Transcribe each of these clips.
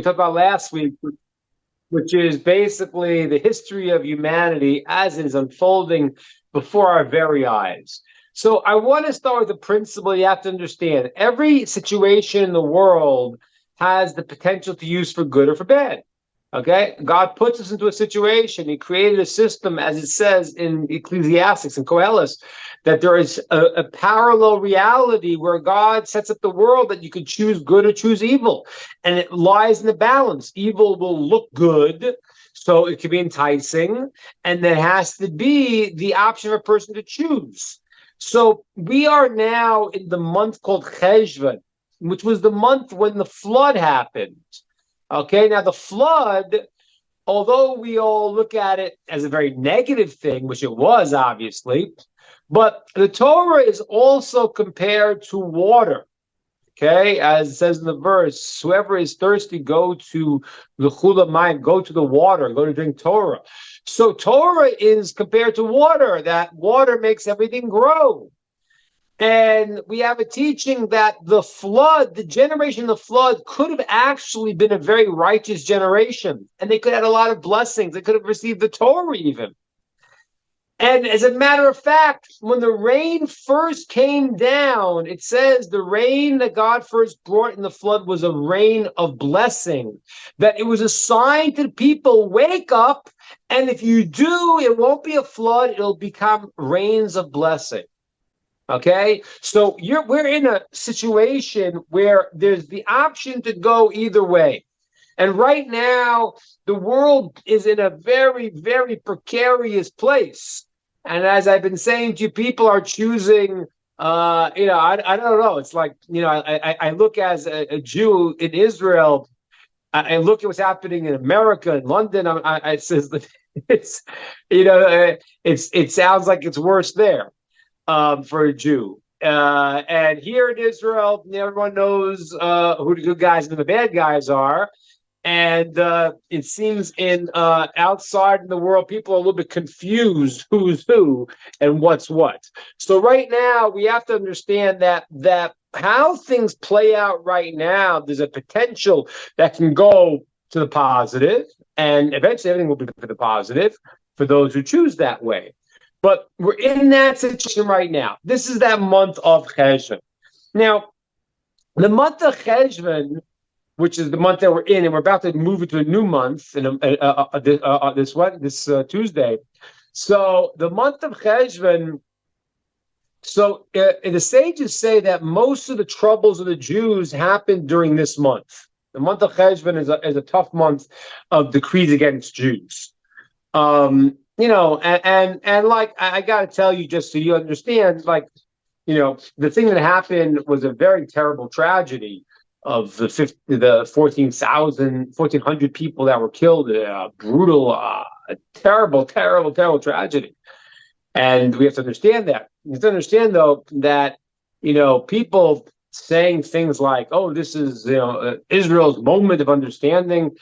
talked about last week, which is basically the history of humanity as it is unfolding before our very eyes. So I want to start with the principle you have to understand. Every situation in the world has the potential to use for good or for bad. Okay? God puts us into a situation. He created a system, as it says in Ecclesiastes and Koheles, that there is a parallel reality where God sets up the world that you could choose good or choose evil. And it lies in the balance. Evil will look good, so it can be enticing, and there has to be the option of a person to choose. So we are now in the month called Cheshvan, which was the month when the flood happened. Okay, now the flood, although we all look at it as a very negative thing, which it was obviously, but the Torah is also compared to water. Okay, as it says in the verse, whoever is thirsty, go to the chula mayim, go to the water, go to drink Torah. So Torah is compared to water, that water makes everything grow. And we have a teaching that the flood, the generation of the flood, could have actually been a very righteous generation. And they could have had a lot of blessings. They could have received the Torah even. And as a matter of fact, when the rain first came down, it says the rain that God first brought in the flood was a rain of blessing, that it was a sign to the people, wake up, and if you do, it won't be a flood, it'll become rains of blessing. Okay, so we're in a situation where there's the option to go either way. And right now, the world is in a very, very precarious place. And as I've been saying to you, people are choosing, I don't know. It's like, I look as a Jew in Israel, I look at what's happening in America, in London. It says that it sounds like it's worse there. For a Jew. And here in Israel, everyone knows who the good guys and the bad guys are. And it seems in outside in the world, people are a little bit confused who's who and what's what. So right now, we have to understand that how things play out right now, there's a potential that can go to the positive, and eventually everything will be for the positive for those who choose that way. But we're in that situation right now. This is that month of Cheshvan. Now, the month of Cheshvan, which is the month that we're in, and we're about to move into a new month this Tuesday. So the month of Cheshvan. So the sages say that most of the troubles of the Jews happened during this month. The month of Cheshvan is a tough month of decrees against Jews. And like I got to tell you, just so you understand, like, the thing that happened was a very terrible tragedy of the 1,400 people that were killed, brutal, terrible, terrible, terrible tragedy. And we have to understand that. You have to understand, though, that, people saying things like, oh, this is, Israel's moment of understanding.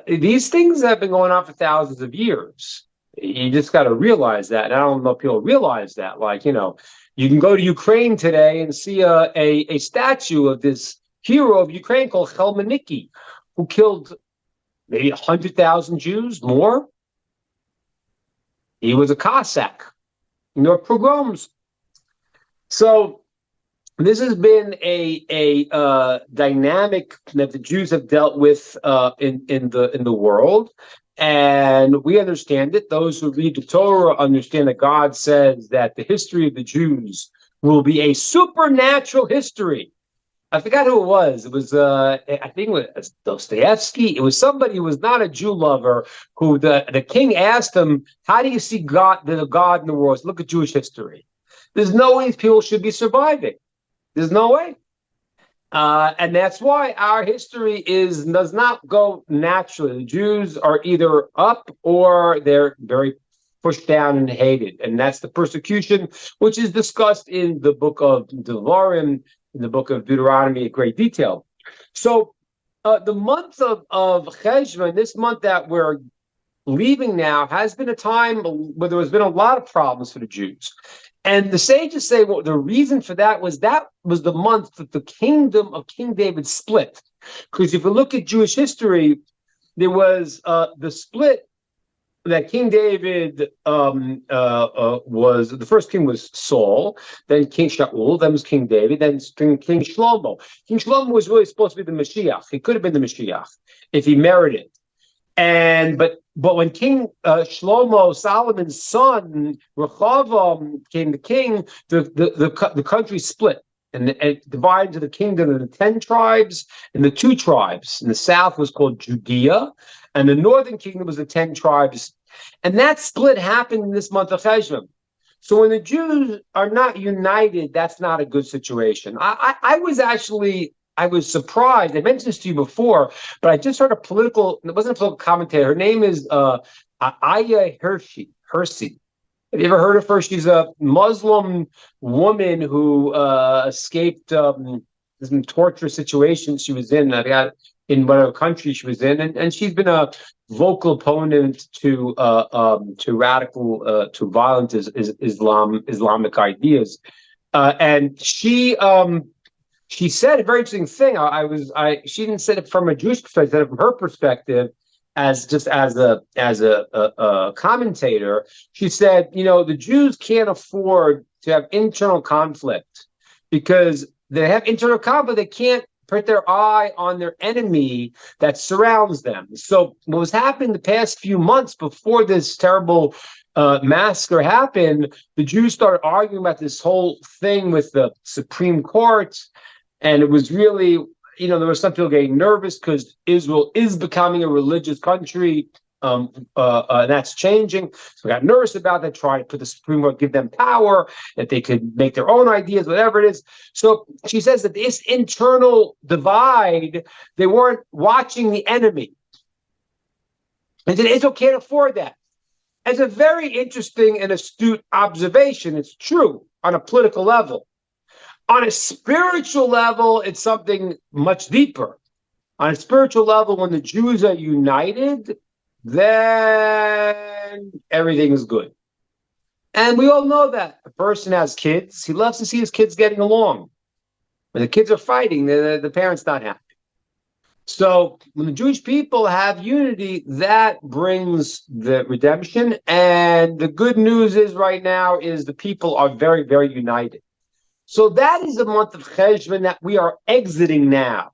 These things have been going on for thousands of years. You just got to realize that. And I don't know if people realize that. Like, you can go to Ukraine today and see a statue of this hero of Ukraine called Chelmeniki, who killed maybe 100,000 Jews, more. He was a Cossack. Pogroms. So this has been a dynamic that the Jews have dealt with in the world. And we understand it. Those who read the Torah understand that God says that the history of the Jews will be a supernatural history. I forgot who it was. It was, I think it was Dostoevsky. It was somebody who was not a Jew lover, who the king asked him, how do you see God, the God in the world? Look at Jewish history. There's no way these people should be surviving. There's no way. And that's why our history does not go naturally. The Jews are either up or they're very pushed down and hated. And that's the persecution, which is discussed in the book of Devarim, in the book of Deuteronomy in great detail. So the month of Cheshvan, this month that we're leaving now has been a time where there has been a lot of problems for the Jews. And the sages say, well, the reason for that was the month that the kingdom of King David split. Because if you look at Jewish history, there was the split that King David was, the first king was Saul, then King Shaul, then was King David, then King Shlomo. King Shlomo was really supposed to be the Mashiach. He could have been the Mashiach if he merited. But when King Shlomo, Solomon's son, Rehoboam, became the king, the country split and it divided into the kingdom of the 10 tribes and the 2 tribes. And the south was called Judea, and the northern kingdom was the 10 tribes. And that split happened in this month of Cheshvan. So when the Jews are not united, that's not a good situation. I was surprised. I mentioned this to you before, but I just heard it wasn't a political commentator. Her name is Aya Hershey. Have you ever heard of her? She's a Muslim woman who escaped some torturous situations she was in. I forgot in whatever country she was in, and she's been a vocal opponent to radical, to violent Islamic ideas, and she said a very interesting thing. She didn't say it from a Jewish perspective, she said it from her perspective, as a commentator. She said, the Jews can't afford to have internal conflict because they have internal conflict. They can't put their eye on their enemy that surrounds them. So what was happening the past few months before this terrible massacre happened, the Jews started arguing about this whole thing with the Supreme Court. And it was really, there were some people getting nervous because Israel is becoming a religious country. And that's changing. So we got nervous about that, trying to put the Supreme Court, give them power, that they could make their own ideas, whatever it is. So she says that this internal divide, they weren't watching the enemy. And that Israel can't afford that. It's a very interesting and astute observation. It's true on a political level. On a spiritual level, it's something much deeper. On a spiritual level, when the Jews are united, then everything is good. And we all know that. A person has kids, he loves to see his kids getting along. When the kids are fighting, the parent's not happy. So when the Jewish people have unity, that brings the redemption. And the good news is right now is the people are very, very united. So that is the month of Cheshvan that we are exiting now.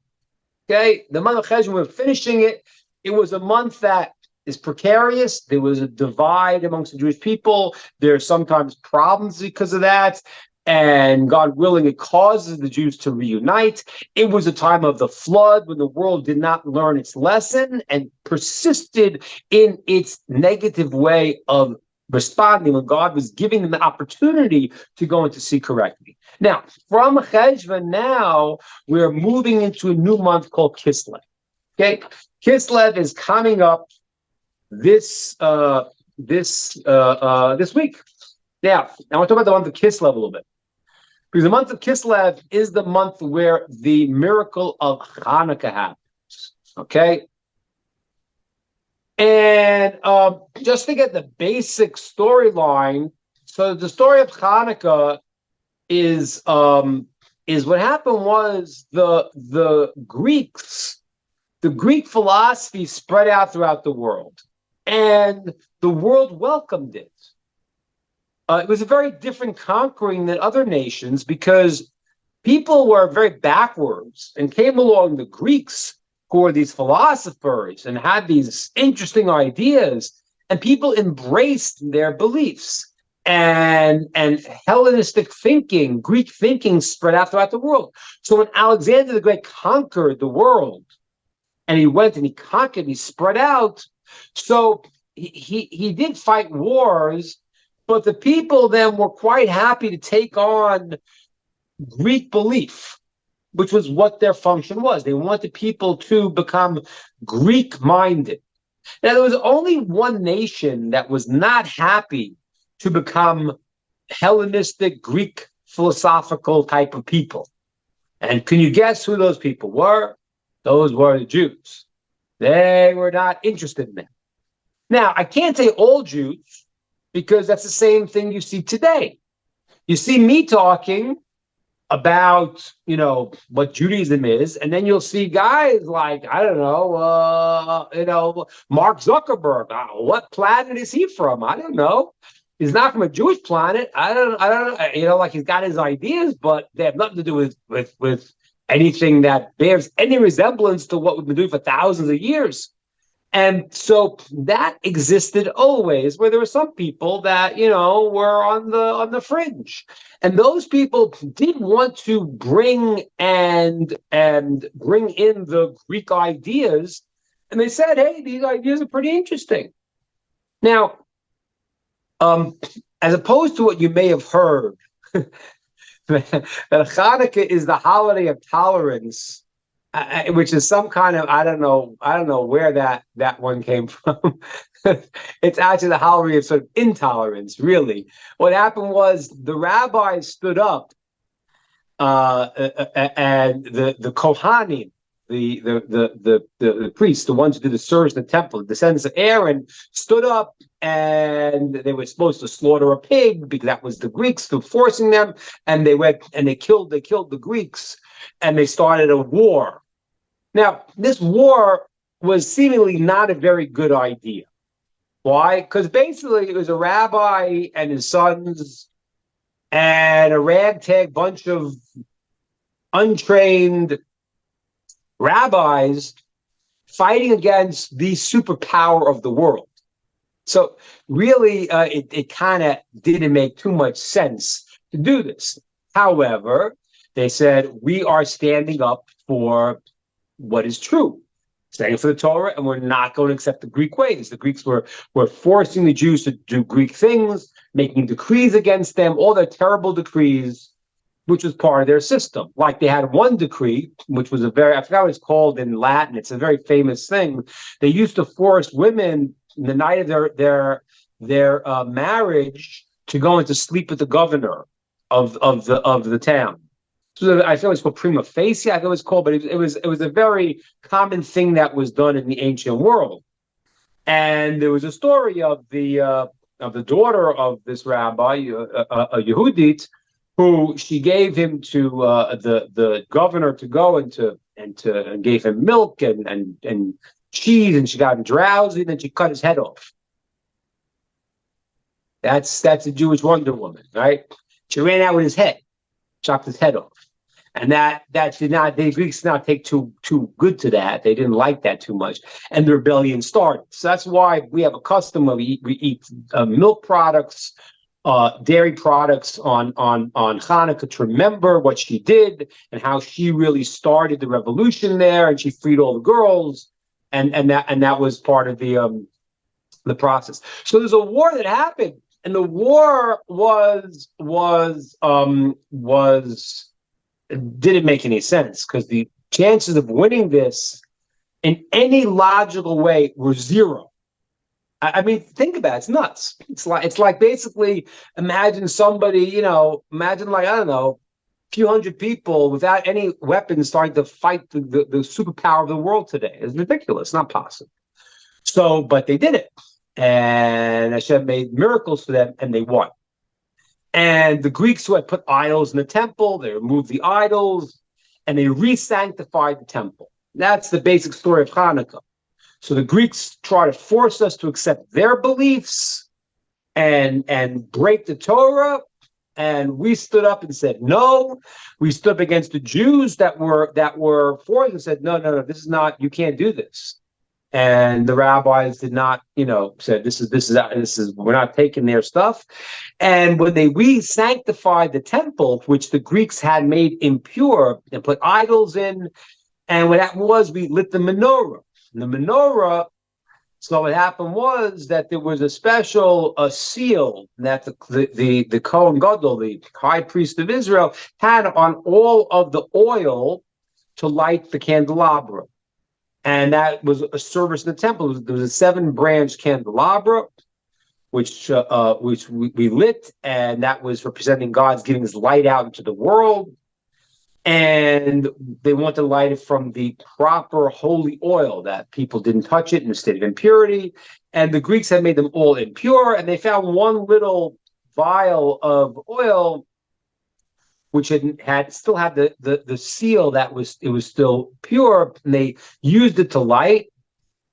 Okay, the month of Cheshvan, we're finishing it. It was a month that is precarious. There was a divide amongst the Jewish people. There are sometimes problems because of that. And God willing, it causes the Jews to reunite. It was a time of the flood when the world did not learn its lesson and persisted in its negative way of responding when God was giving them the opportunity to go and to see correctly. Now, from Cheshvan now, we're moving into a new month called Kislev. Okay, Kislev is coming up this week. Now, I want to talk about the month of Kislev a little bit. Because the month of Kislev is the month where the miracle of Hanukkah happens. Okay? And just to get the basic storyline, so the story of Hanukkah is what happened was the Greek philosophy spread out throughout the world, and the world welcomed it. It was a very different conquering than other nations because people were very backwards, and came along the Greeks who were these philosophers and had these interesting ideas, and people embraced their beliefs. And Hellenistic thinking, Greek thinking spread out throughout the world. So when Alexander the Great conquered the world, and he went and he conquered, he spread out. So he did fight wars, but the people then were quite happy to take on Greek belief, which was what their function was. They wanted people to become Greek-minded. Now, there was only one nation that was not happy to become Hellenistic, Greek, philosophical type of people. And can you guess who those people were? Those were the Jews. They were not interested in that. Now, I can't say all Jews, because that's the same thing you see today. You see me talking about, what Judaism is, and then you'll see guys like, I don't know, Mark Zuckerberg. What planet is he from? I don't know. He's not from a Jewish planet. I don't know. Like, he's got his ideas, but they have nothing to do with anything that bears any resemblance to what we've been doing for thousands of years. And so that existed always, where there were some people that, were on the fringe. And those people did want to bring in the Greek ideas. And they said, hey, these ideas are pretty interesting. Now, as opposed to what you may have heard, that Hanukkah is the holiday of tolerance, which is some kind of, I don't know where that one came from. It's actually the holiday of sort of intolerance, really. What happened was the rabbis stood up, and the Kohanim, the priests, the ones who did the service in the temple, the descendants of Aaron, stood up, and they were supposed to slaughter a pig because that was the Greeks who were forcing them, and they went and they killed the Greeks, and they started a war. Now, this war was seemingly not a very good idea. Why? Because basically it was a rabbi and his sons and a ragtag bunch of untrained rabbis fighting against the superpower of the world. So really, it kind of didn't make too much sense to do this. However, they said, we are standing up for what is true, standing for the Torah, and we're not going to accept the Greek ways. The Greeks were forcing the Jews to do Greek things, making decrees against them, all their terrible decrees, which was part of their system. Like they had one decree, which was I forgot what it's called in Latin. It's a very famous thing. They used to force women the night of their marriage to go into sleep with the governor of the town. So I feel it's called prima facie. I think it was called, but it was a very common thing that was done in the ancient world. And there was a story of the daughter of this rabbi, a Yehudit, who she gave him to the governor to go and gave him milk and cheese, and she got him drowsy, and then she cut his head off. That's a Jewish Wonder Woman, right? She ran out with his head, chopped his head off. And that did not, the Greeks did not take too good to that. They didn't like that too much. And the rebellion started. So that's why we have a custom of we eat milk products, dairy products on Hanukkah to remember what she did and how she really started the revolution there, and she freed all the girls, and that was part of the process. So there's a war that happened, and the war didn't make any sense, because the chances of winning this in any logical way were zero. I mean, think about it. It's nuts. It's like basically imagine somebody, imagine like, I don't know, a few hundred people without any weapons starting to fight the superpower of the world today. It's ridiculous. Not possible. So, but they did it. And Hashem made miracles for them, and they won. And the Greeks who had put idols in the temple, they removed the idols, and they re-sanctified the temple. That's the basic story of Hanukkah. So the Greeks try to force us to accept their beliefs and break the Torah, and we stood up and said no. We stood up against the Jews that were for it and said no, this is not. You can't do this. And the rabbis did not, said this is we're not taking their stuff. And when they re-sanctified the temple, which the Greeks had made impure and put idols in, and what happened was we lit the menorah. The menorah. So what happened was that there was a special seal that the Kohen Gadol, the high priest of Israel, had on all of the oil to light the candelabra. And that was a service in the temple. There was a 7-branch candelabra, which we lit, and that was representing God's giving his light out into the world. And they want to light it from the proper holy oil, that people didn't touch it in a state of impurity. And the Greeks had made them all impure, and they found one little vial of oil which still had the seal that was still pure, and they used it to light,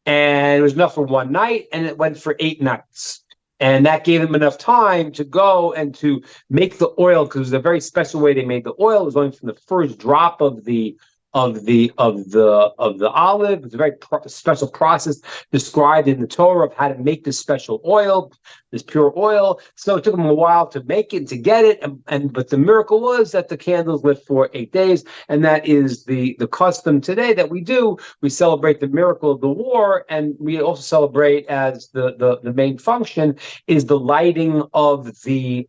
and it was enough for one night, and it went for 8 nights. And that gave them enough time to go and to make the oil, because it was a very special way they made the oil. It was going from the first drop of the olive. It's a very special process described in the Torah of how to make this special oil, this pure oil. So it took them a while to make it, to get it, but the miracle was that the candles lit for 8 days, and that is the custom today that we do. We celebrate the miracle of the war, and we also celebrate, as the main function is the lighting of the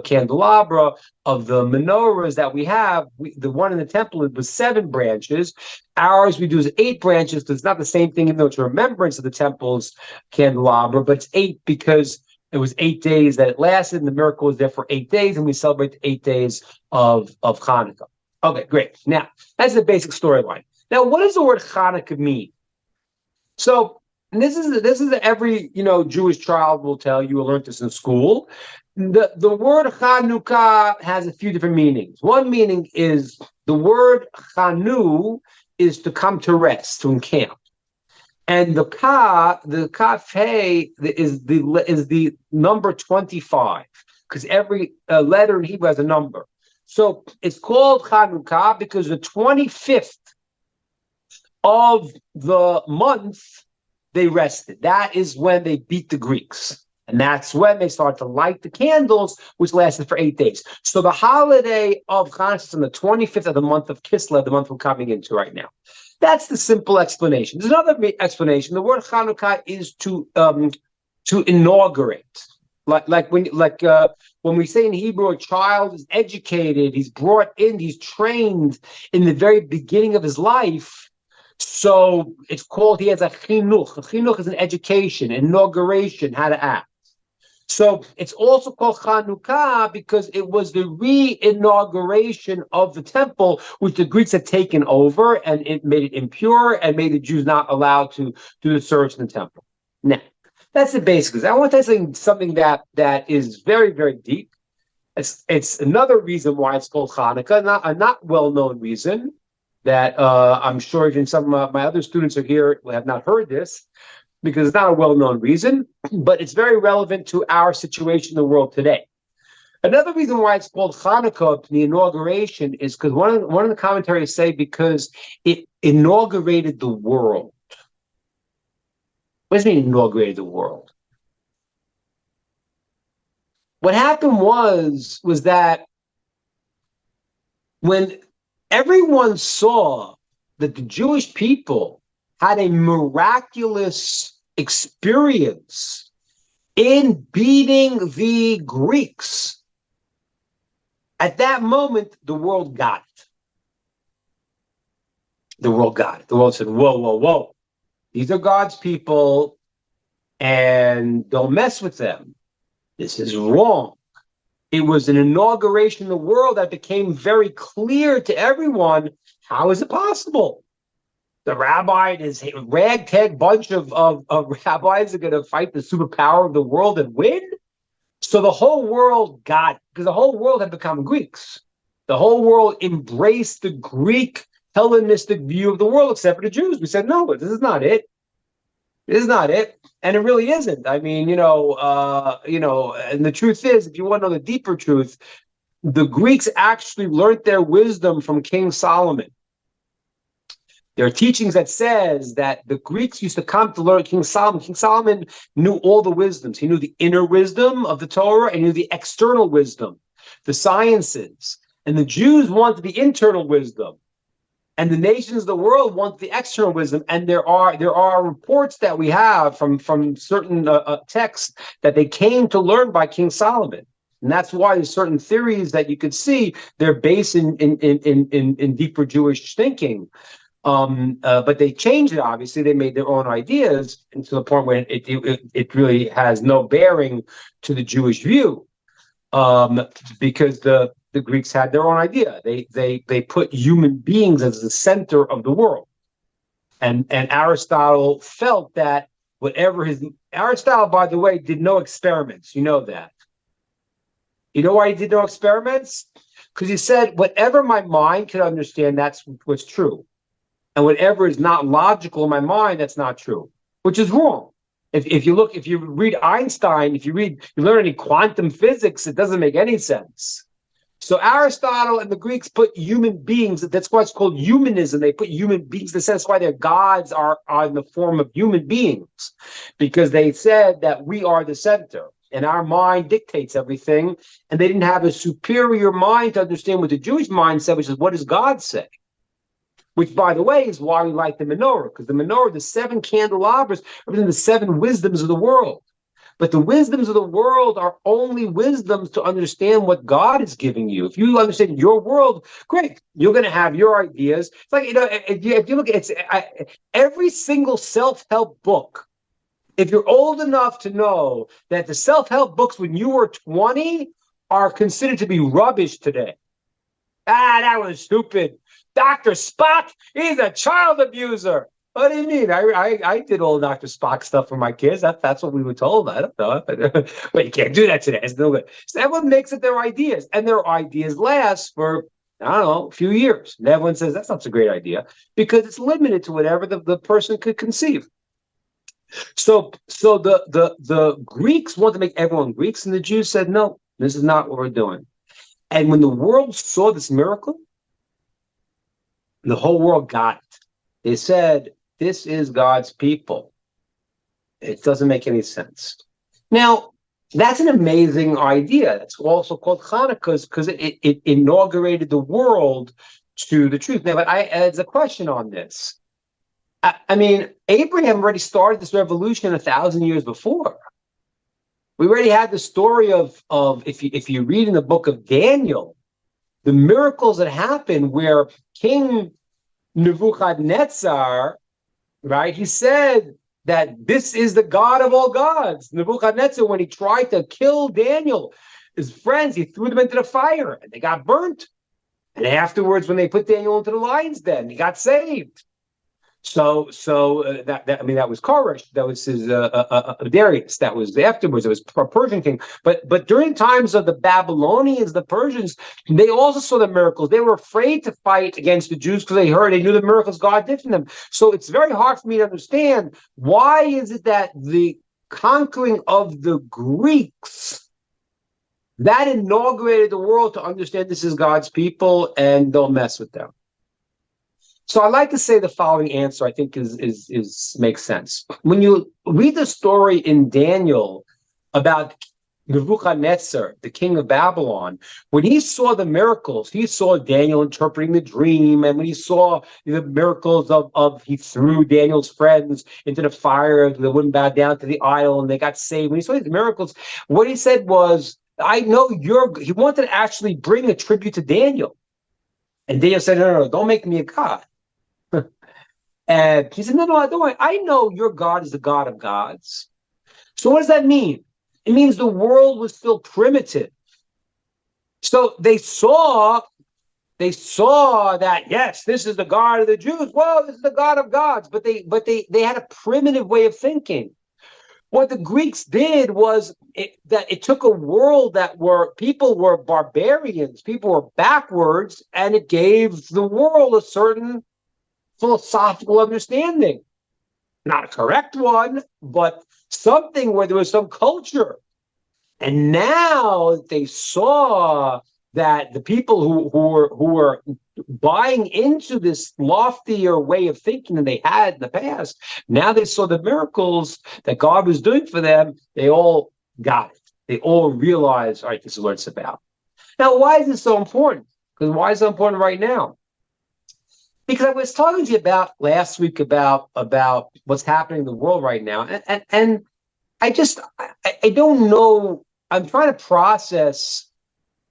candelabra, of the menorahs that we have. The one in the temple was 7 branches. Ours we do is 8 branches. It's not the same thing, even though it's a remembrance of the temple's candelabra, but it's 8 because it was 8 days that it lasted, and the miracle was there for 8 days, and we celebrate the 8 days of Hanukkah. Okay, great. Now, that's the basic storyline. Now, what does the word Hanukkah mean? So, this is every Jewish child will tell you. I learned this in school. The word Chanukah has a few different meanings. One meaning is the word Chanu is to come to rest, to encamp, and the kaf hey is the number 25, because every letter in Hebrew has a number. So it's called Chanukah because the 25th of the month they rested. That is when they beat the Greeks. And that's when they started to light the candles, which lasted for 8 days. So the holiday of Hanukkah is on the 25th of the month of Kislev, the month we're coming into right now. That's the simple explanation. There's another explanation. The word Hanukkah is to inaugurate. Like when we say in Hebrew, a child is educated, he's brought in, he's trained in the very beginning of his life. So it's called, he has a chinuch. A chinuch is an education, inauguration, how to act. So it's also called Chanukah because it was the re-inauguration of the temple, which the Greeks had taken over, and it made it impure and made the Jews not allowed to do the service in the temple. Now, that's the basics. I want to tell you something that is very, very deep. It's another reason why it's called Hanukkah, a not well-known reason that I'm sure even some of my other students are here who have not heard this, because it's not a well-known reason, but it's very relevant to our situation in the world today. Another reason why it's called Hanukkah, the inauguration, is because one of the commentaries say because it inaugurated the world. What does it mean, inaugurated the world? What happened was that when everyone saw that the Jewish people had a miraculous experience in beating the Greeks, at that moment, the world got it. The world got it. The world said, whoa, whoa, whoa. These are God's people, and don't mess with them. This is wrong. It was an inauguration in the world that became very clear to everyone. How is it possible? The rabbi and his ragtag bunch of rabbis are going to fight the superpower of the world and win? So the whole world got it, because the whole world had become Greeks. The whole world embraced the Greek Hellenistic view of the world, except for the Jews. We said, no, this is not it. This is not it. And it really isn't. I mean, and the truth is, if you want to know the deeper truth, the Greeks actually learned their wisdom from King Solomon. There are teachings that says that the Greeks used to come to learn King Solomon. King Solomon knew all the wisdoms. He knew the inner wisdom of the Torah and knew the external wisdom, the sciences. And the Jews wanted the internal wisdom. And the nations of the world want the external wisdom. And there are reports that we have from certain texts that they came to learn by King Solomon. And that's why there's certain theories that you could see they're based in deeper Jewish thinking. But they changed it, obviously. They made their own ideas, and to the point where it really has no bearing to the Jewish view. Because the the Greeks had their own idea. They put human beings as the center of the world. And Aristotle felt that Aristotle, by the way, did no experiments. You know that. You know why he did no experiments? Because he said, whatever my mind can understand, that's what's true. And whatever is not logical in my mind, that's not true, which is wrong. If you read Einstein, you learn any quantum physics, it doesn't make any sense. So Aristotle and the Greeks put human beings, that's why it's called humanism. They put human beings, that's why their gods are in the form of human beings, because they said that we are the center and our mind dictates everything. And they didn't have a superior mind to understand what the Jewish mind said, which is, what does God say? Which, by the way, is why we like the menorah, because the menorah, the 7 candelabras, represent the 7 wisdoms of the world. But the wisdoms of the world are only wisdoms to understand what God is giving you. If you understand your world, great. You're going to have your ideas. It's like, if you look at every single self-help book, if you're old enough to know that the self-help books when you were 20 are considered to be rubbish today. That was stupid. Dr. Spock, he's a child abuser. What do you mean? I did all Dr. Spock stuff for my kids. That's what we were told. I don't know. But you can't do that today. It's no good. So everyone makes it their ideas. And their ideas last for, I don't know, a few years. And everyone says, that's not a great idea, because it's limited to whatever the person could conceive. So the Greeks wanted to make everyone Greeks, and the Jews said, no, this is not what we're doing. And when the world saw this miracle, the whole world got it. They said, this is God's people. It doesn't make any sense. Now, that's an amazing idea. It's also called Hanukkah because it inaugurated the world to the truth. Now, but there's a question on this. I mean, Abraham already started this revolution 1,000 years before. We already had the story of if you read in the book of Daniel, the miracles that happened where King Nebuchadnezzar, right, he said that this is the God of all gods. Nebuchadnezzar, when he tried to kill Daniel, his friends, he threw them into the fire and they got burnt. And afterwards, when they put Daniel into the lion's den, he got saved. So that was Koresh. That was his Darius. That was afterwards. It was a Persian king. But during times of the Babylonians, the Persians, they also saw the miracles. They were afraid to fight against the Jews because they knew the miracles God did for them. So it's very hard for me to understand, why is it that the conquering of the Greeks that inaugurated the world to understand this is God's people, and don't mess with them. So I like to say the following answer, I think is makes sense. When you read the story in Daniel about Nebuchadnezzar, the king of Babylon, when he saw the miracles, he saw Daniel interpreting the dream, and when he saw the miracles of he threw Daniel's friends into the fire, they wouldn't bow down to the idol, and they got saved. When he saw these miracles, what he said was, I know he wanted to actually bring a tribute to Daniel. And Daniel said, no, don't make me a god. And he said, no, don't worry. I know your God is the God of gods. So what does that mean? It means the world was still primitive. So they saw that, yes, this is the God of the Jews. Well, this is the God of gods. But they had a primitive way of thinking. What the Greeks did was that it took a world people were barbarians, people were backwards, and it gave the world a certain philosophical understanding. Not a correct one, but something where there was some culture. And now they saw that the people who were buying into this loftier way of thinking than they had in the past, now they saw the miracles that God was doing for them. They all got it. They all realized, all right, this is what it's about. Now, why is this so important? Because why is it important right now? Because I was talking to you about last week about what's happening in the world right now, and I don't know. I'm trying to process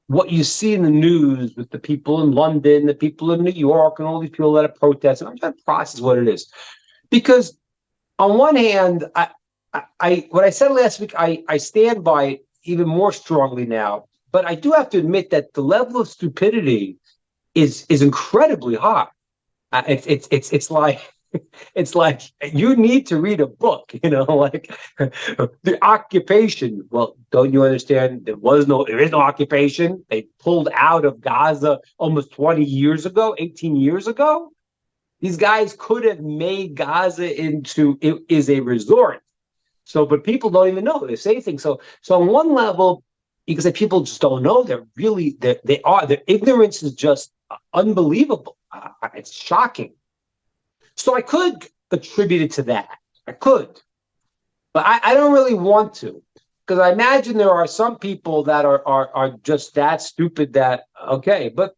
what you see in the news with the people in London, the people in New York, and all these people that are protesting. I'm trying to process what it is, because on one hand, what I said last week, I stand by it even more strongly now. But I do have to admit that the level of stupidity is incredibly high. It's like it's like you need to read a book, like the occupation. Well, don't you understand? There is no occupation. They pulled out of Gaza almost 20 years ago, 18 years ago. These guys could have made Gaza into it is a resort. So, but people don't even know. They say things. So on one level, you can say people just don't know. Their ignorance is just unbelievable. It's shocking. So I could attribute it to that. I could, but I don't really want to, because I imagine there are some people that are just that stupid that okay, but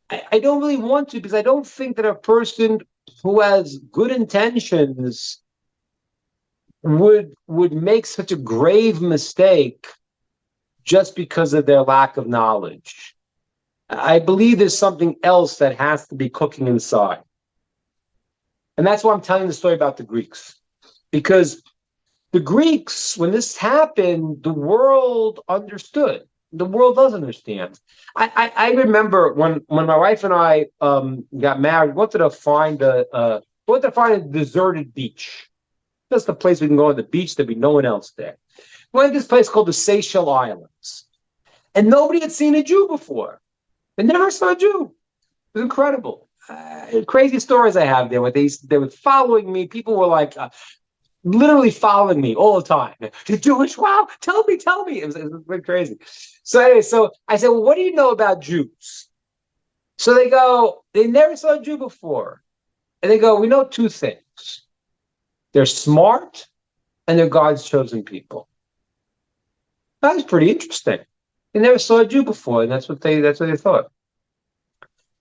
I don't really want to, because I don't think that a person who has good intentions would make such a grave mistake just because of their lack of knowledge. I believe there's something else that has to be cooking inside. And that's why I'm telling the story about the Greeks. Because the Greeks, when this happened, the world understood. The world does understand. I remember when my wife and I got married, we wanted to find a deserted beach. That's the place we can go on the beach. There'd be no one else there. We went to this place called the Seychelles Islands. And nobody had seen a Jew before. They never saw a Jew. It was incredible. Crazy stories I have there. They were following me. People were like literally following me all the time. You're Jewish? Wow. Tell me. It was really crazy. So anyway, so I said, well, what do you know about Jews? So they go, they never saw a Jew before. And they go, we know two things. They're smart and they're God's chosen people. That was pretty interesting. They never saw a Jew before, and that's what they thought.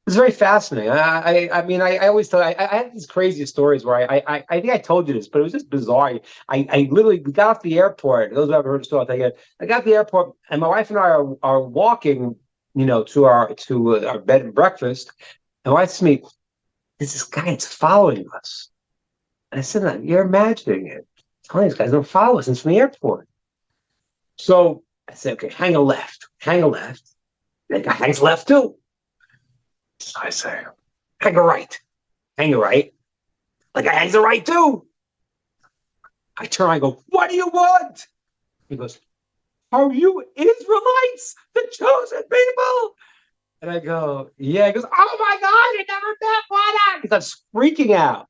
It's very fascinating. I mean, I always tell. I had these crazy stories where I think I told you this, but it was just bizarre. I literally got off the airport. Those who haven't heard the story, I'll tell you. I got off the airport, and my wife and I are walking, to our bed and breakfast. And my wife says to me, "There's this guy that's following us." And I said, "No, you're imagining it. Telling these guys don't follow us. It's from the airport." So I said, "Okay, hang a left. That guy hangs left too." So I say, hang a right. Like I hangs a right too. I turn, I go, what do you want? He goes, are you Israelites, the chosen people? And I go, yeah. He goes, oh my God, I never met one. He starts freaking out.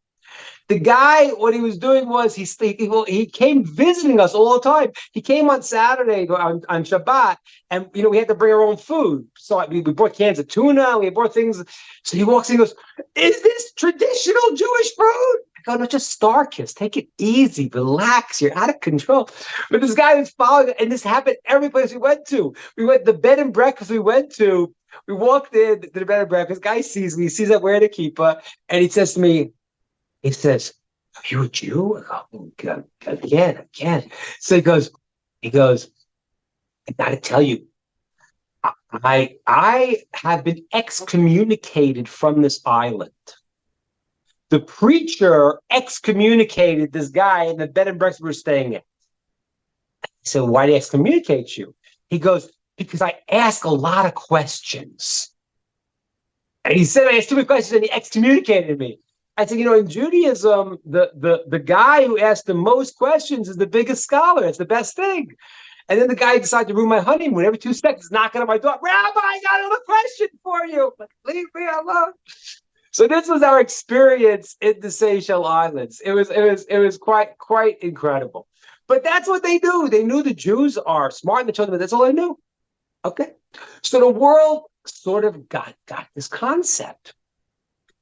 The guy, what he was doing was he came visiting us all the time. He came on Saturday on Shabbat, and we had to bring our own food. So we brought cans of tuna. We brought things. So he walks in and goes, "Is this traditional Jewish food?" I go, "No, just Starkist. Take it easy, relax. You're out of control." But this guy was following, and this happened every place we went to. We went to the bed and breakfast we went to. We walked in to the bed and breakfast. Guy sees me. He sees that wearing a kippah, and he says to me. He says, "Are you a Jew?" I go, "Oh, God, again. So he goes, "I gotta tell you, I have been excommunicated from this island. The preacher excommunicated this guy in the bed and breakfast we're staying in." I said, "Why did he excommunicate you?" He goes, "Because I ask a lot of questions." And he said I asked too many questions and he excommunicated me. I said, in Judaism, the guy who asked the most questions is the biggest scholar. It's the best thing. And then the guy decided to ruin my honeymoon. Every 2 seconds, knocking on my door. "Rabbi, I got another question for you." Like, leave me alone. So this was our experience in the Seychelles Islands. It was quite incredible. But that's what they knew. They knew the Jews are smart and the children. That's all they knew. Okay. So the world sort of got this concept.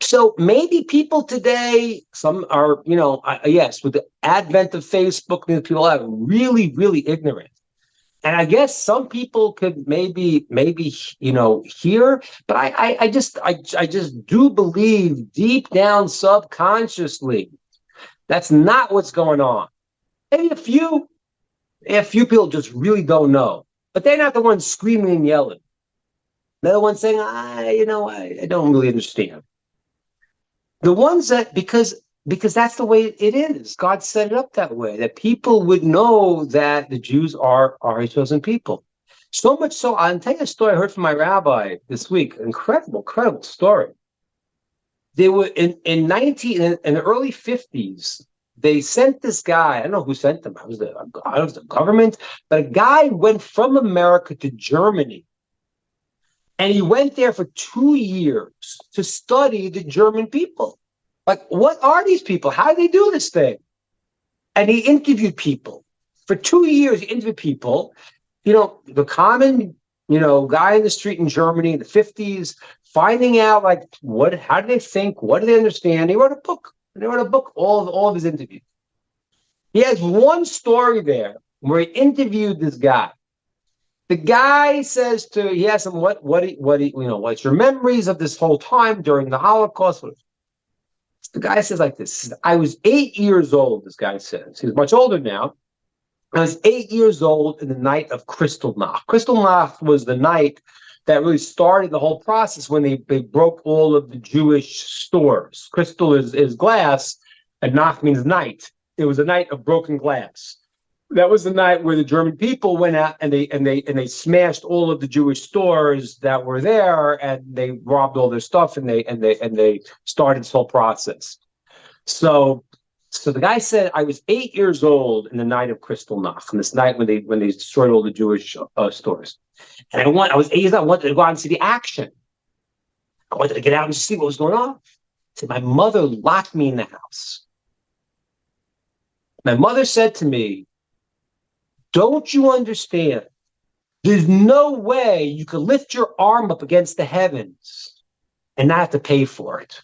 So maybe people today, some are, yes, with the advent of Facebook, people are really, really ignorant. And I guess some people could maybe, hear, but I just do believe deep down subconsciously, that's not what's going on. Maybe a few people just really don't know, but they're not the ones screaming and yelling. They're the ones saying, I don't really understand. The ones that, because that's the way it is. God set it up that way, that people would know that the Jews are a chosen people. So much so, I'll tell you a story I heard from my rabbi this week. Incredible, incredible story. They were in the early 50s. They sent this guy. I don't know who sent them. It was the government, but a guy went from America to Germany, and he went there for 2 years to study the German people. Like, what are these people? How do they do this thing? And he interviewed people for 2 years. He interviewed people, the common, guy in the street in Germany in the 50s, finding out like how do they think, what do they understand. He wrote a book. All of his interviews. He has one story there where he interviewed this guy. The guy says he asks him what's your memories of this whole time during the Holocaust. The guy says like this: I was 8 years old. This guy says he's much older now. I was 8 years old in the night of Kristallnacht. Kristallnacht was the night that really started the whole process when they broke all of the Jewish stores. Crystal is glass, and Nacht means night. It was a night of broken glass. That was the night where the German people went out and they smashed all of the Jewish stores that were there, and they robbed all their stuff, and they started this whole process. So the guy said, I was 8 years old in the night of Kristallnacht, on this night when they destroyed all the Jewish stores. And I was 8 years old. I wanted to go out and see the action. I wanted to get out and see what was going on. So my mother locked me in the house. My mother said to me, don't you understand? There's no way you could lift your arm up against the heavens and not have to pay for it.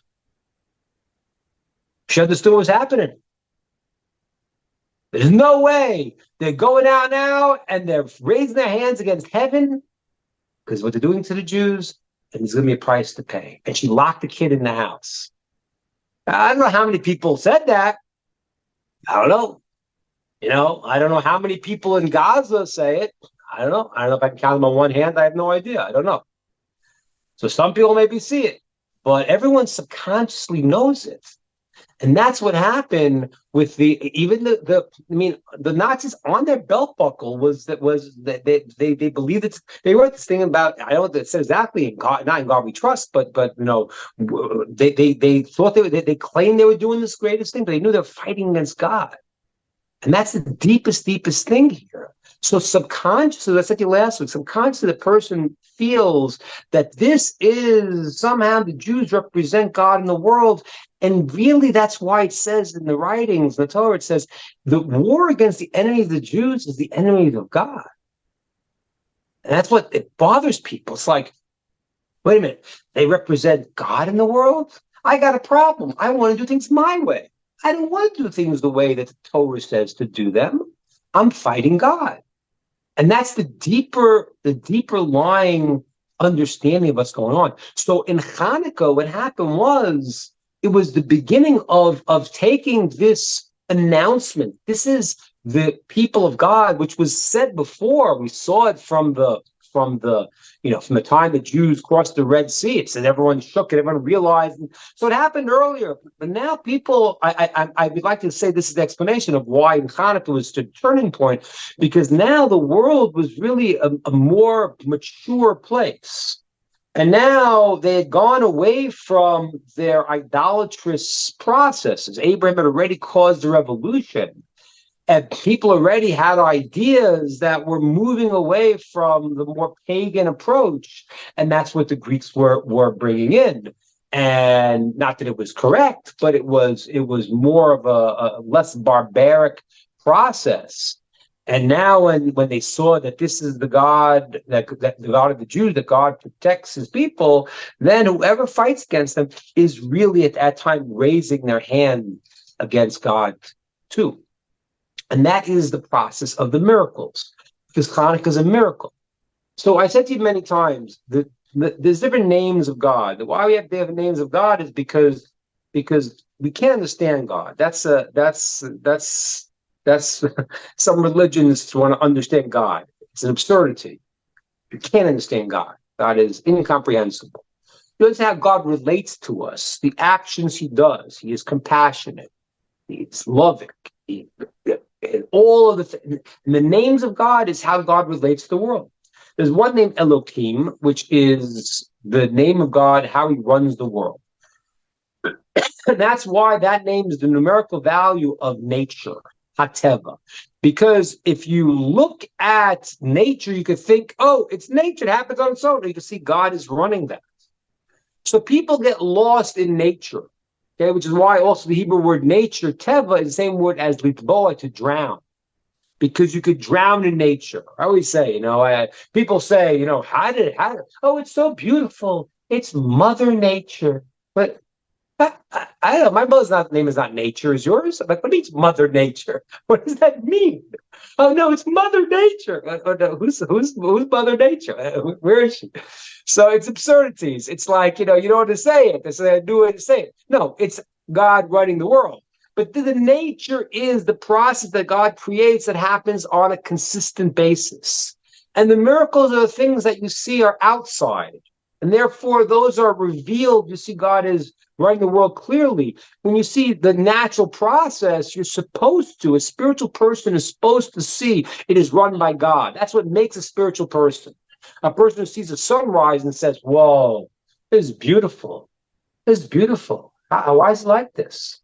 She understood what was happening. There's no way they're going out now and they're raising their hands against heaven because what they're doing to the Jews, and there's going to be a price to pay. And she locked the kid in the house. I don't know how many people said that. I don't know. I don't know how many people in Gaza say it. I don't know. I don't know if I can count them on one hand. I have no idea. I don't know. So some people maybe see it, but everyone subconsciously knows it. And that's what happened with the Nazis on their belt buckle was that they believed it. They wrote this thing about, I don't know what it said exactly, in God, not in God we trust, but they thought they claimed they were doing this greatest thing, but they knew they were fighting against God. And that's the deepest thing here. So subconsciously, I said to you last week, subconsciously the person feels that this is somehow the Jews represent God in the world. And really, that's why it says in the writings, in the Torah, it says the war against the enemy of the Jews is the enemy of God. And that's what it bothers people. It's like, wait a minute, they represent God in the world? I got a problem. I want to do things my way. I don't want to do things the way that the Torah says to do them. I'm fighting God. And that's the deeper lying understanding of what's going on. So in Hanukkah, what happened was, it was the beginning of taking this announcement. This is the people of God, which was said before. We saw it from the time the Jews crossed the Red Sea. It said everyone shook it, everyone realized. So it happened earlier. But now people, I would like to say this is the explanation of why Hanukkah was the turning point, because now the world was really a more mature place. And now they had gone away from their idolatrous processes. Abraham had already caused a revolution. And people already had ideas that were moving away from the more pagan approach. And that's what the Greeks were bringing in. And not that it was correct, but it was more of a less barbaric process. And now when they saw that this is the God, that the God of the Jews, that God protects his people, then whoever fights against them is really at that time raising their hand against God too. And that is the process of the miracles, because Hanukkah is a miracle. So I said to you many times that there's different names of God. Why we have different names of God is because we can't understand God. That's some religions want to understand God. It's an absurdity. You can't understand God. God is incomprehensible. You understand how God relates to us, the actions he does. He is compassionate. He's loving. And all of the names of God is how God relates to the world. There's one named Elohim, which is the name of God, how he runs the world. And that's why that name is the numerical value of nature, Hateva. Because if you look at nature, you could think, oh, it's nature, it happens on its own. You can see God is running that. So people get lost in nature, okay, which is why also the Hebrew word nature, Teva, is the same word as litboa, to drown. Because you could drown in nature. I always say, people say, how did, oh, it's so beautiful. It's Mother Nature. But I don't know. My mother's name is not nature. Is yours? I'm like, what means Mother Nature? What does that mean? Oh no, it's Mother Nature. Oh, no, who's Mother Nature? Where is she? So it's absurdities. It's like you don't want to say it. They say I do it to say it. No, it's God running the world. But the nature is the process that God creates that happens on a consistent basis. And the miracles are the things that you see are outside. And therefore, those are revealed. You see God is running the world clearly. When you see the natural process, a spiritual person is supposed to see it is run by God. That's what makes a spiritual person. A person who sees a sunrise and says, whoa, this is beautiful. This is beautiful. Why is it like this?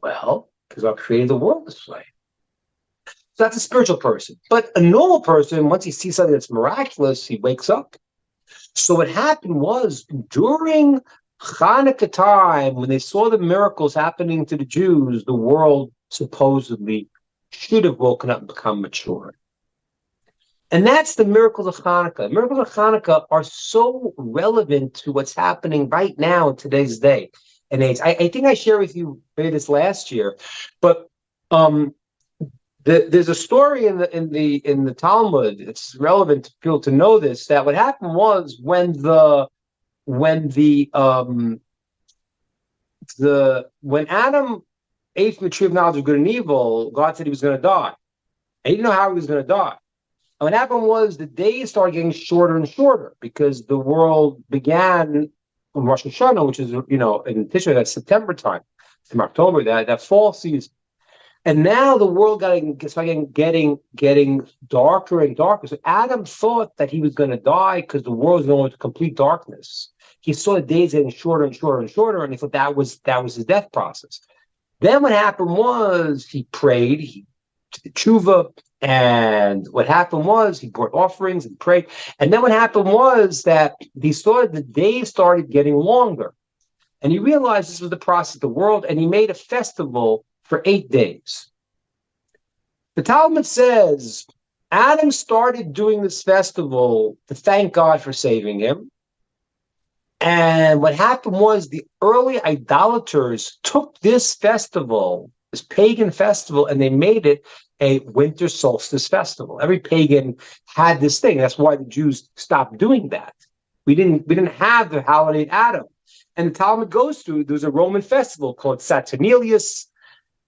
Well, because God created the world this way. So that's a spiritual person. But a normal person, once he sees something that's miraculous, he wakes up. So what happened was during Hanukkah time, when they saw the miracles happening to the Jews, the world supposedly should have woken up and become mature. And that's the miracles of Hanukkah. The miracles of Hanukkah are so relevant to what's happening right now in today's day and age. I think I shared with you maybe this last year, but there's a story in the Talmud. It's relevant to people to know this. That what happened was when Adam ate from the tree of knowledge of good and evil, God said he was going to die. And he didn't know how he was going to die. And what happened was the days started getting shorter and shorter because the world began on Rosh Hashanah, which is in Tishrei, that's September time, from October, that fall season. And now the world started getting darker and darker. So Adam thought that he was going to die because the world was going into complete darkness. He saw the days getting shorter and shorter and shorter, and he thought that was his death process. Then what happened was he prayed, he did tshuva, and what happened was he brought offerings and prayed. And then what happened was that the days started getting longer. And he realized this was the process of the world, and he made a festival for 8 days. The Talmud says Adam started doing this festival to thank God for saving him. And what happened was the early idolaters took this festival, this pagan festival, and they made it a winter solstice festival. Every pagan had this thing. That's why the Jews stopped doing that. We didn't have the holiday Adam. And the Talmud goes through, there's a Roman festival called Saturnalius,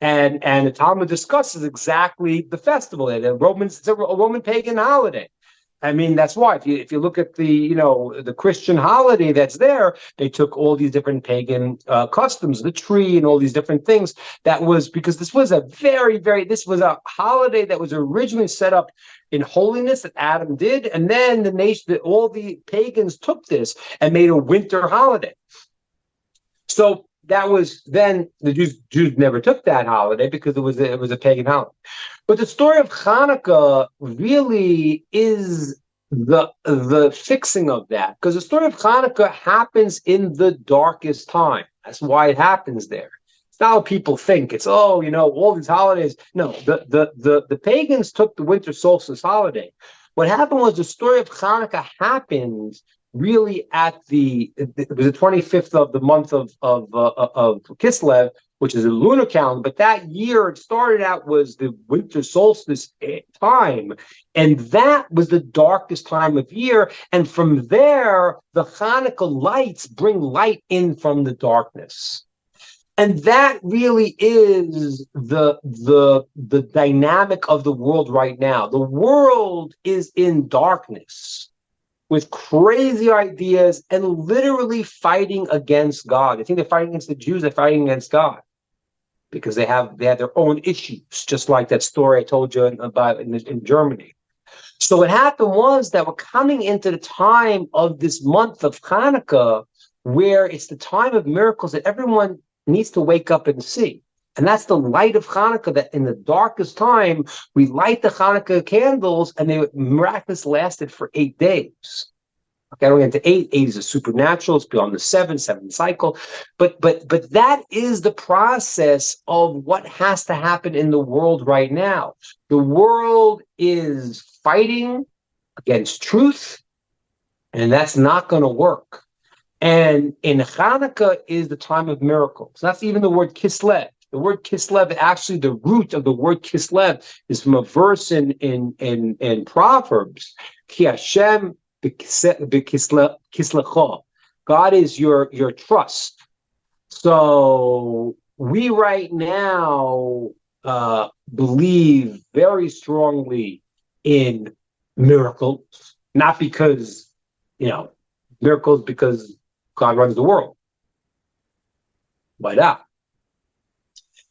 and the Talmud discusses exactly the festival. And it's a Roman pagan holiday. I mean, that's why if you look at the Christian holiday that's there, they took all these different pagan customs, the tree and all these different things. That was because this was a this was a holiday that was originally set up in holiness that Adam did, and then all the pagans took this and made a winter holiday. So that was then the Jews never took that holiday because it was a pagan holiday. But the story of Hanukkah really is the fixing of that, because the story of Hanukkah happens in the darkest time. That's why it happens there. It's not how people think. It's all these holidays. No, the pagans took the winter solstice holiday. What happened was the story of Hanukkah happened really it was the 25th of the month of Kislev, which is a lunar calendar, but that year it started out was the winter solstice time, and that was the darkest time of year, and from there the Hanukkah lights bring light in from the darkness. And that really is the dynamic of the world right now. The world is in darkness, with crazy ideas and literally fighting against God. I think they're fighting against the Jews, they're fighting against God because they have their own issues, just like that story I told you about in Germany. So what happened was that we're coming into the time of this month of Hanukkah, where it's the time of miracles that everyone needs to wake up and see. And that's the light of Hanukkah, that in the darkest time, we light the Hanukkah candles, and they miraculously lasted for 8 days. Okay, I don't get into 8. 8 is a supernatural. It's beyond the 7 cycle. But that is the process of what has to happen in the world right now. The world is fighting against truth, and that's not going to work. And in Hanukkah is the time of miracles. That's even the word Kislev. The word Kislev, actually, the root of the word Kislev is from a verse in Proverbs. Ki Hashem b'kislecho. God is your trust. So we right now believe very strongly in miracles, not because, miracles because God runs the world. Why not?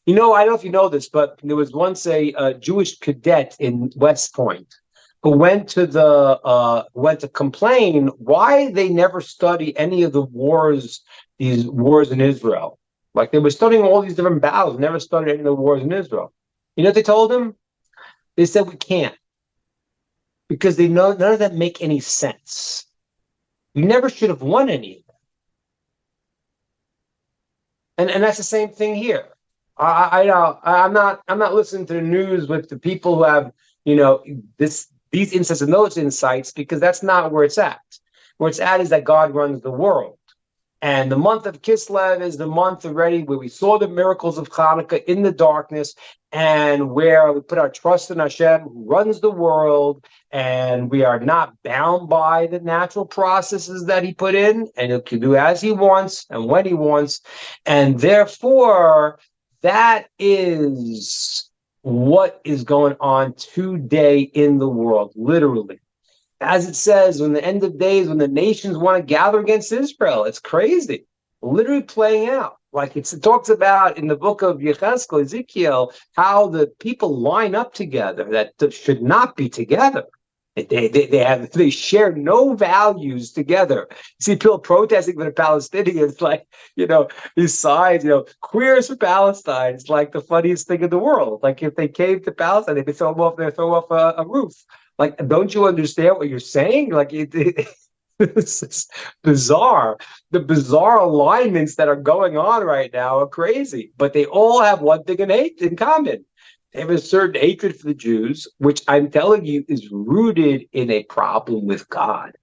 I don't know if you know this, but there was once a Jewish cadet in West Point who went to complain why they never study any of the wars, these wars in Israel. Like, they were studying all these different battles, never studied any of the wars in Israel. You know what they told him? They said, we can't. Because they know none of them make any sense. You never should have won any of them. And that's the same thing here. I'm not listening to the news with the people who have, these insights and those insights, because that's not where it's at. Where it's at is that God runs the world. And the month of Kislev is the month already where we saw the miracles of Hanukkah in the darkness, and where we put our trust in Hashem, who runs the world, and we are not bound by the natural processes that he put in, and he can do as he wants and when he wants. And therefore, that is what is going on today in the world, literally. As it says, in the end of days, when the nations want to gather against Israel, it's crazy, literally playing out. Like it talks about in the book of Yechezkel, Ezekiel, how the people line up together that should not be together. They share no values together. You see people protesting for the Palestinians, like, these sides, queers for Palestine. It's like the funniest thing in the world. Like, if they came to Palestine, they could throw off a roof. Like, don't you understand what you're saying? Like, this is bizarre. The bizarre alignments that are going on right now are crazy. But they all have one thing in common. They have a certain hatred for the Jews, which I'm telling you is rooted in a problem with God.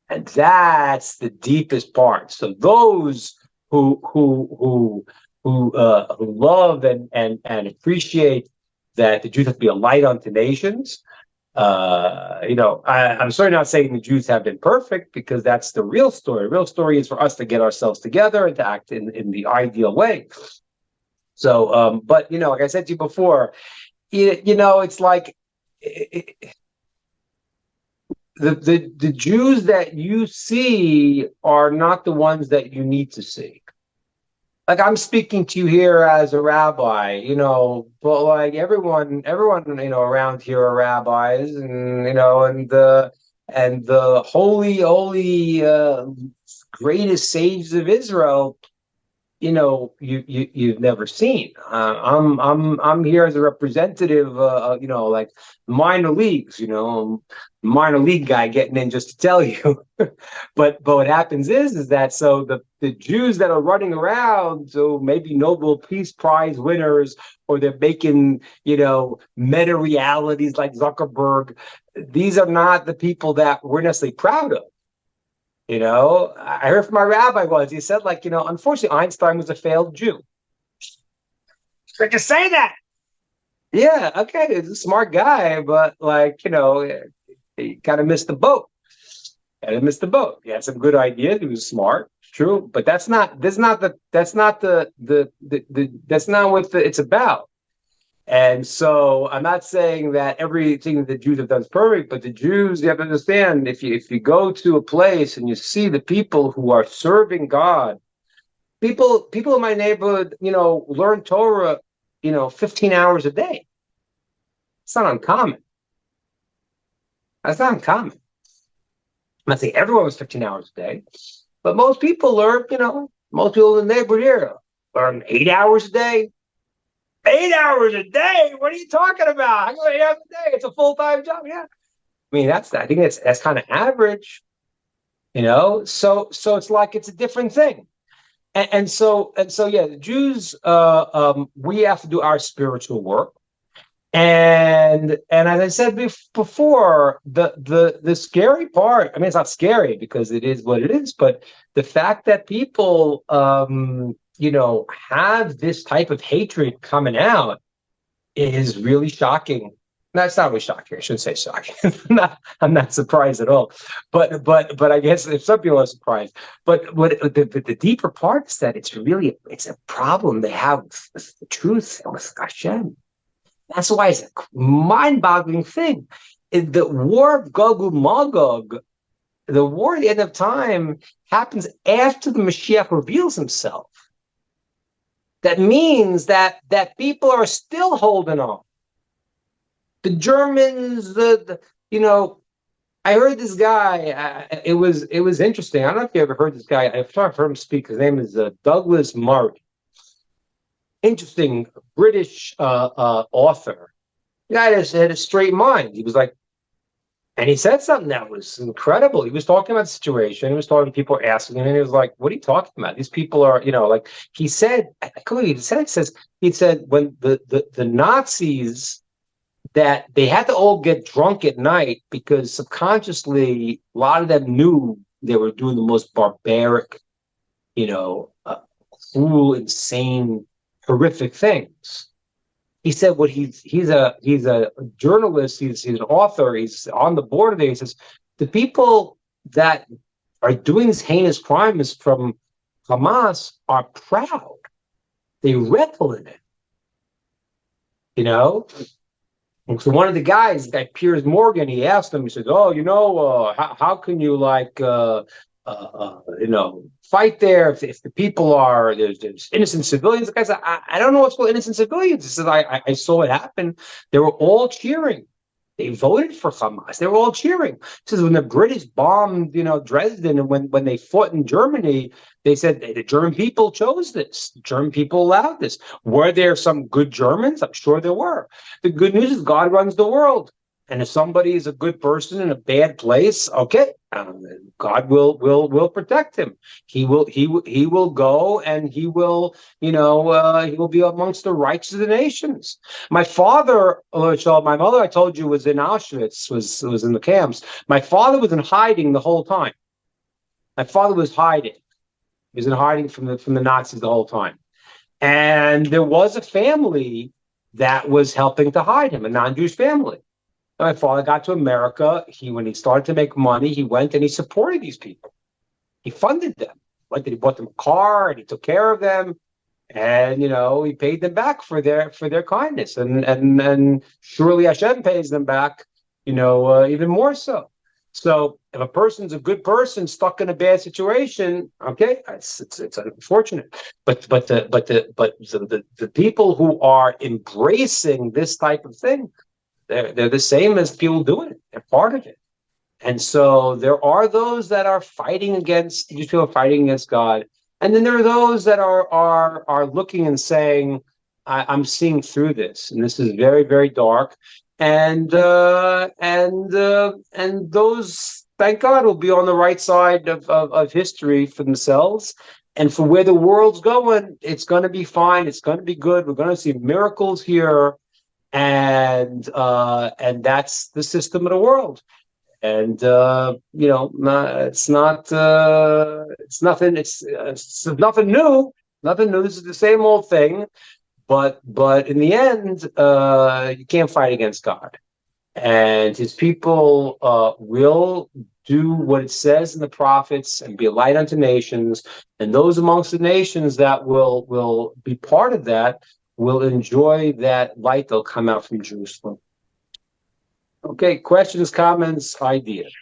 And that's the deepest part. So those who love and appreciate that the Jews have to be a light unto nations, I'm certainly not saying the Jews have been perfect, because that's the real story. The real story is for us to get ourselves together and to act in the ideal way. So, but, like I said to you before, it's like the Jews that you see are not the ones that you need to see. Like, I'm speaking to you here as a rabbi, but like everyone, around here are rabbis, and the holy, greatest sages of Israel, you've never seen. I'm here as a representative, like minor leagues, minor league guy getting in just to tell you. but what happens is that so the Jews that are running around, so maybe Nobel Peace Prize winners, or they're making meta realities like Zuckerberg, these are not the people that we're necessarily proud of. I heard from my rabbi once, he said, unfortunately, Einstein was a failed Jew. I can say that. Yeah, okay, he's a smart guy, but he kind of missed the boat. He had some good ideas. He was smart, true, but that's not what it's about. And so I'm not saying that everything that the Jews have done is perfect, but the Jews, you have to understand, if you go to a place and you see the people who are serving God, people in my neighborhood, learn Torah, 15 hours a day. It's not uncommon. That's not uncommon. I'm not saying everyone was 15 hours a day, but most people learn, most people in the neighborhood here learn 8 hours a day. 8 hours a day? What are you talking about? How many hours a day? It's a full-time job. Yeah. I mean, I think that's kind of average, So it's like it's a different thing. And so yeah, the Jews, we have to do our spiritual work. And as I said before, the scary part, I mean, it's not scary because it is what it is, but the fact that people, have this type of hatred coming out is really shocking. That's not really shocking. I shouldn't say shocking. I'm not surprised at all. But I guess if some people are surprised, but the deeper part is that it's a problem they have with the truth and with Hashem. That's why it's a mind-boggling thing. The war of Gog and Magog, the war at the end of time, happens after the Mashiach reveals himself. That means that people are still holding on. The Germans, I heard this guy. It was interesting. I don't know if you ever heard this guy. I've heard him speak. His name is Douglas Murray. Interesting British author. The guy had a straight mind. He was like, and he said something that was incredible. He was talking about the situation. He was talking, people were asking him, and he was like, "What are you talking about? These people are, like." He said, he said when the Nazis, that they had to all get drunk at night because subconsciously a lot of them knew they were doing the most barbaric, cruel, insane, horrific things. He said, "What he's a journalist. He's an author. He's on the board there." He says the people that are doing these heinous crimes from Hamas are proud. They revel in it. And so one of the guys, guy Piers Morgan, he asked him. He said, "Oh, how can you fight there if the people are there's innocent civilians?" The guy said, I don't know what's called innocent civilians. He said, I saw it happen. They were all cheering. They voted for Hamas. They were all cheering. He says when the British bombed, Dresden, and when they fought in Germany, they said the German people chose this. The German people allowed this. Were there some good Germans? I'm sure there were. The good news is God runs the world. And if somebody is a good person in a bad place, okay, God will protect him. He will go, and he will he will be amongst the righteous of the nations. My father, my mother, I told you, was in Auschwitz, was in the camps. My father was in hiding the whole time. My father was hiding. He was in hiding from the Nazis the whole time. And there was a family that was helping to hide him, a non-Jewish family. My father got to America. When he started to make money, he went and he supported these people. He funded them. He bought them a car, and he took care of them, and he paid them back for their kindness. And surely Hashem pays them back, even more so. So if a person's a good person stuck in a bad situation, okay, it's unfortunate. But the people who are embracing this type of thing, they're the same as people doing it. They're part of it. And so there are those that are fighting against, these people are fighting against God. And then there are those that are looking and saying, I'm seeing through this, and this is very, very dark. And those, thank God, will be on the right side of history for themselves. And for where the world's going, it's going to be fine. It's going to be good. We're going to see miracles here. And that's the system of the world. And it's nothing new. Nothing new. This is the same old thing. But in the end, you can't fight against God. And his people will do what it says in the prophets and be a light unto nations. And those amongst the nations that will be part of that will enjoy that light that'll come out from Jerusalem. Okay, questions, comments, ideas?